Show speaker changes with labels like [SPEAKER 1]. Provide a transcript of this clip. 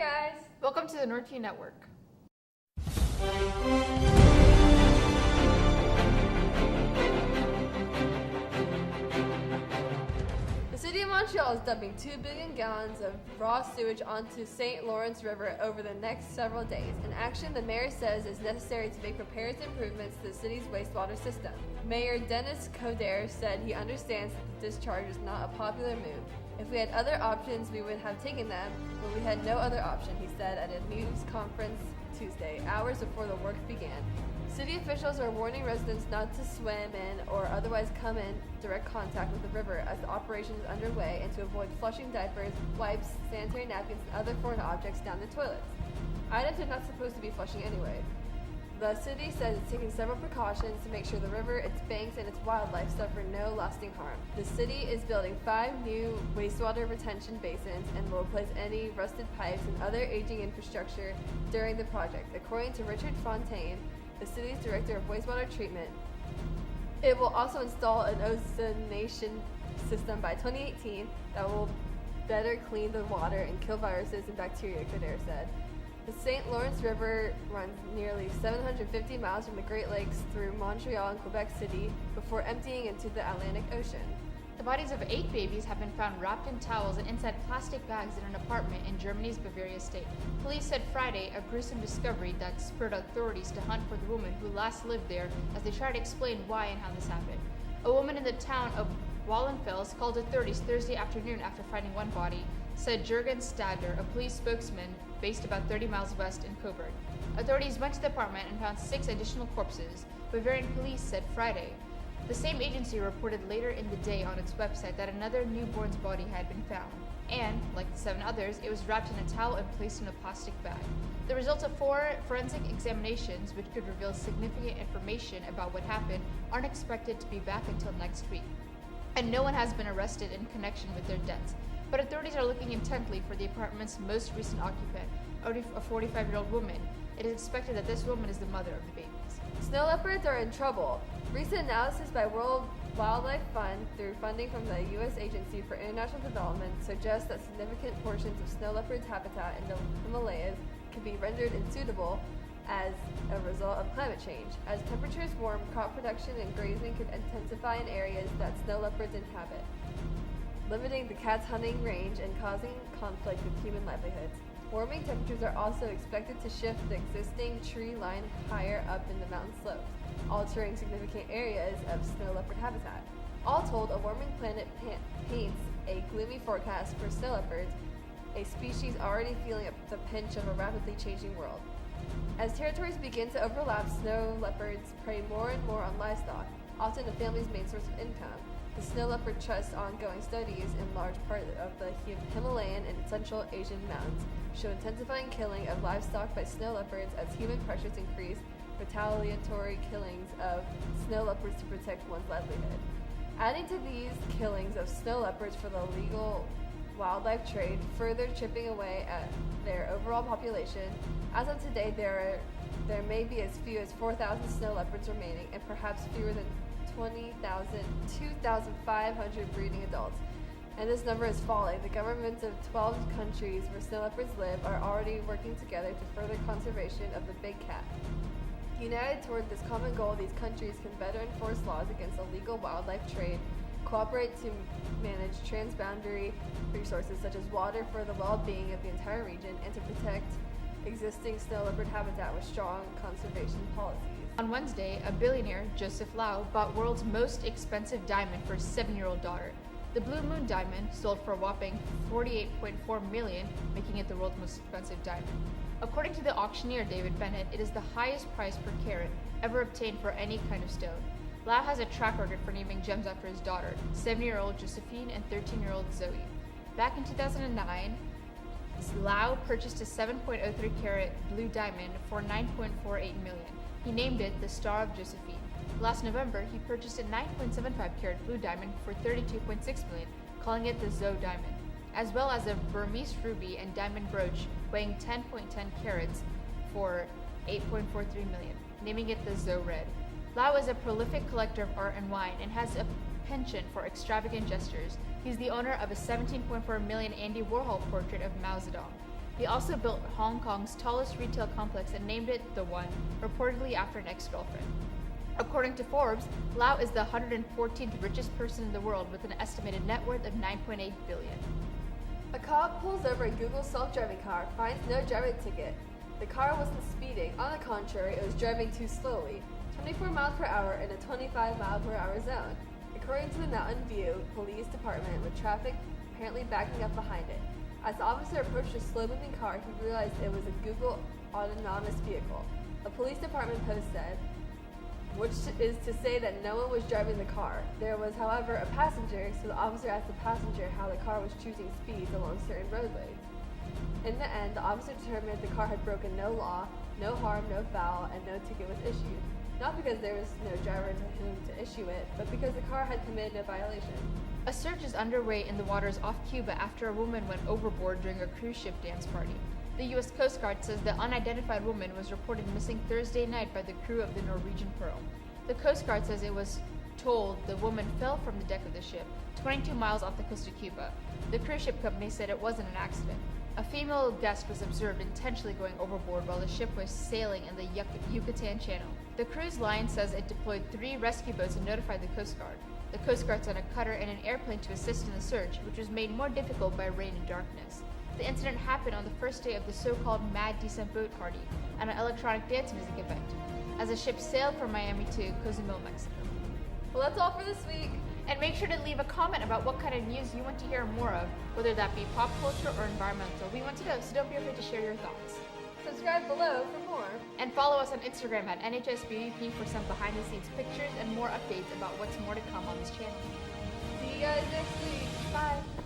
[SPEAKER 1] guys!
[SPEAKER 2] Welcome to the Northview Network.
[SPEAKER 1] The city of Montreal is dumping 2 billion gallons of raw sewage onto St. Lawrence River over the next several days, an action the mayor says is necessary to make repairs and improvements to the city's wastewater system. Mayor Dennis Coderre said he understands that the discharge is not a popular move. If we had other options, we would have taken them, but we had no other option, he said at a news conference Tuesday, hours before the work began. City officials are warning residents not to swim in or otherwise come in direct contact with the river as the operation is underway and to avoid flushing diapers, wipes, sanitary napkins, and other foreign objects down the toilets. Items are not supposed to be flushing anyway. The city says it's taking several precautions to make sure the river, its banks, and its wildlife suffer no lasting harm. The city is building 5 new wastewater retention basins and will replace any rusted pipes and other aging infrastructure during the project. According to Richard Fontaine, the city's director of wastewater treatment, it will also install an ozonation system by 2018 that will better clean the water and kill viruses and bacteria, Coderre said. The St. Lawrence River runs nearly 750 miles from the Great Lakes through Montreal and Quebec City before emptying into the Atlantic Ocean.
[SPEAKER 2] The bodies of 8 babies have been found wrapped in towels and inside plastic bags in an apartment in Germany's Bavaria state. Police said Friday a gruesome discovery that spurred authorities to hunt for the woman who last lived there as they tried to explain why and how this happened. A woman in the town of Wallenfels called authorities Thursday afternoon after finding one body, said Jürgen Stadler, a police spokesman based about 30 miles west in Coburg. Authorities went to the apartment and found 6 additional corpses, Bavarian police said Friday. The same agency reported later in the day on its website that another newborn's body had been found, and, like the 7 others, it was wrapped in a towel and placed in a plastic bag. The results of 4 forensic examinations, which could reveal significant information about what happened, aren't expected to be back until next week. And no one has been arrested in connection with their deaths. But authorities are looking intently for the apartment's most recent occupant, a 45-year-old woman. It is expected that this woman is the mother of the babies.
[SPEAKER 1] Snow leopards are in trouble. Recent analysis by World Wildlife Fund through funding from the U.S. Agency for International Development suggests that significant portions of snow leopards' habitat in the Himalayas could be rendered unsuitable as a result of climate change. As temperatures warm, crop production and grazing could intensify in areas that snow leopards inhabit, limiting the cat's hunting range and causing conflict with human livelihoods. Warming temperatures are also expected to shift the existing tree line higher up in the mountain slopes, altering significant areas of snow leopard habitat. All told, a warming planet paints a gloomy forecast for snow leopards, a species already feeling the pinch of a rapidly changing world. As territories begin to overlap, snow leopards prey more and more on livestock, often a family's main source of income. The Snow Leopard Trust's ongoing studies in large part of the Himalayan and Central Asian mountains show intensifying killing of livestock by snow leopards as human pressures increase retaliatory killings of snow leopards to protect one's livelihood. Adding to these killings of snow leopards for the illegal wildlife trade, further chipping away at their overall population, as of today there may be as few as 4,000 snow leopards remaining and perhaps fewer than 2,500 breeding adults, and this number is falling. The governments of 12 countries where snow leopards live are already working together to further conservation of the big cat. United toward this common goal, these countries can better enforce laws against illegal wildlife trade, cooperate to manage transboundary resources such as water for the well-being of the entire region, and to protect existing snow leopard habitat with strong conservation policies.
[SPEAKER 2] On Wednesday, a billionaire, Joseph Lau, bought world's most expensive diamond for his 7-year-old daughter. The Blue Moon diamond sold for a whopping $48.4 million, making it the world's most expensive diamond. According to the auctioneer David Bennett, it is the highest price per carat ever obtained for any kind of stone. Lau has a track record for naming gems after his daughter, 7-year-old Josephine and 13-year-old Zoe. Back in 2009, Lau purchased a 7.03 carat blue diamond for $9.48 million. He named it the Star of Josephine. Last November, he purchased a 9.75 carat blue diamond for $32.6 million, calling it the Zoe diamond, as well as a Burmese ruby and diamond brooch weighing 10.10 carats for $8.43 million, naming it the Zoe Red. Lau is a prolific collector of art and wine and has a penchant for extravagant gestures. He's the owner of a $17.4 million Andy Warhol portrait of Mao Zedong. He also built Hong Kong's tallest retail complex and named it The One, reportedly after an ex-girlfriend. According to Forbes, Lau is the 114th richest person in the world with an estimated net worth of $9.8 billion.
[SPEAKER 1] A cop pulls over a Google self-driving car, finds no driving ticket. The car wasn't speeding. On the contrary, it was driving too slowly, 24 miles per hour in a 25 mile per hour zone, according to the Mountain View Police Department, with traffic apparently backing up behind it. As the officer approached the slow-moving car, he realized it was a Google autonomous vehicle. A police department post said, which is to say that no one was driving the car. There was, however, a passenger, so the officer asked the passenger how the car was choosing speeds along certain roadways. In the end, the officer determined the car had broken no law, no harm, no foul, and no ticket was issued. Not because there was no driver to whom to issue it, but because the car had committed no violation.
[SPEAKER 2] A search is underway in the waters off Cuba after a woman went overboard during a cruise ship dance party. The U.S. Coast Guard says the unidentified woman was reported missing Thursday night by the crew of the Norwegian Pearl. The Coast Guard says it was told the woman fell from the deck of the ship, 22 miles off the coast of Cuba. The cruise ship company said it wasn't an accident. A female guest was observed intentionally going overboard while the ship was sailing in the Yucatan Channel. The cruise line says it deployed 3 rescue boats and notified the Coast Guard. The Coast Guard sent a cutter and an airplane to assist in the search, which was made more difficult by rain and darkness. The incident happened on the first day of the so-called Mad Decent Boat Party, an electronic dance music event, as the ship sailed from Miami to Cozumel, Mexico.
[SPEAKER 1] Well, that's all for this week.
[SPEAKER 2] And make sure to leave a comment about what kind of news you want to hear more of, whether that be pop culture or environmental. We want to know, so don't be afraid to share your thoughts.
[SPEAKER 1] Subscribe below for more.
[SPEAKER 2] And follow us on Instagram at NHSBVP for some behind-the-scenes pictures and more updates about what's more to come on this channel.
[SPEAKER 1] See you guys next week.
[SPEAKER 2] Bye!